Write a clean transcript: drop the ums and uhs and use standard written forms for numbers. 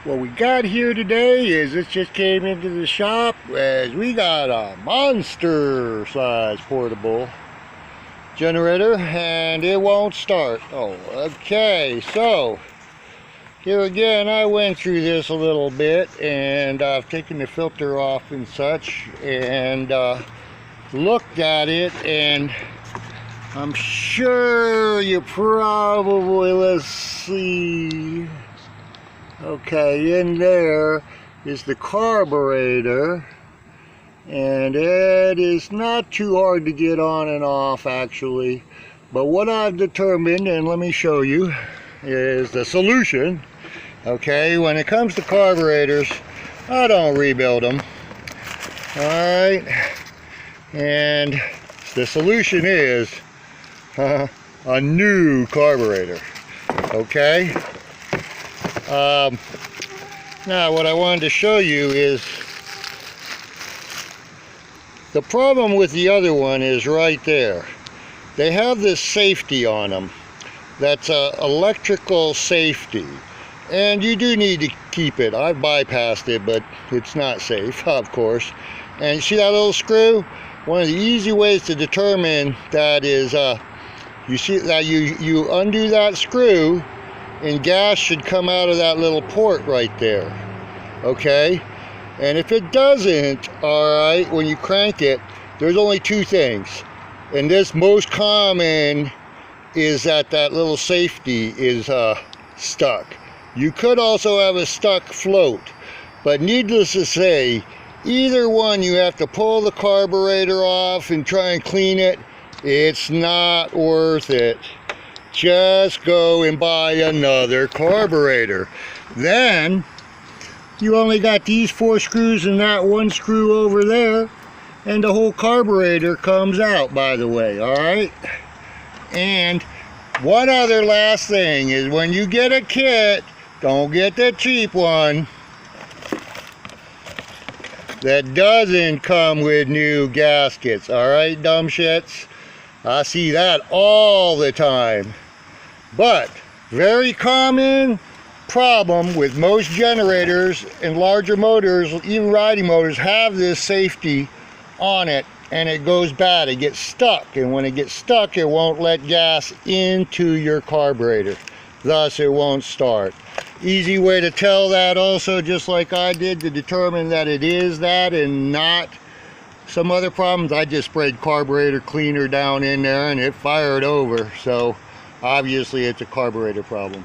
What we got here today is this just came into the shop as we got a monster size portable generator and it won't start. Oh, okay, so here again I went through this a little bit and I've taken the filter off and such and looked at it, and I'm sure you probably, let's see, okay, in there is the carburetor, and it is not too hard to get on and off actually, but what I've determined, and let me show you, is the solution. Okay, when it comes to carburetors, I don't rebuild them. Alright, and the solution is a new carburetor. Okay, now what I wanted to show you is the problem with the other one is right there. They have this safety on them that's electrical safety, and you do need to keep it. I've bypassed it, but it's not safe, of course. And you see that little screw? One of the easy ways to determine that is you see that you undo that screw and gas should come out of that little port right there. Okay, and if it doesn't, all right, when you crank it, there's only two things, and this most common is that that little safety is stuck. You could also have a stuck float, but needless to say, either one, you have to pull the carburetor off and try and clean it. It's not worth it. Just go and buy another carburetor. Then you only got these 4 screws and that one screw over there, and the whole carburetor comes out, by the way. All right, and one other last thing is, when you get a kit, don't get the cheap one that doesn't come with new gaskets. All right, dumb shits, I see that all the time. But very common problem with most generators and larger motors, even riding motors, have this safety on it, and it goes bad. It gets stuck, and when it gets stuck, it won't let gas into your carburetor, thus it won't start. Easy way to tell that also, just like I did, to determine that it is that and not some other problems, I just sprayed carburetor cleaner down in there and it fired over. So obviously it's a carburetor problem.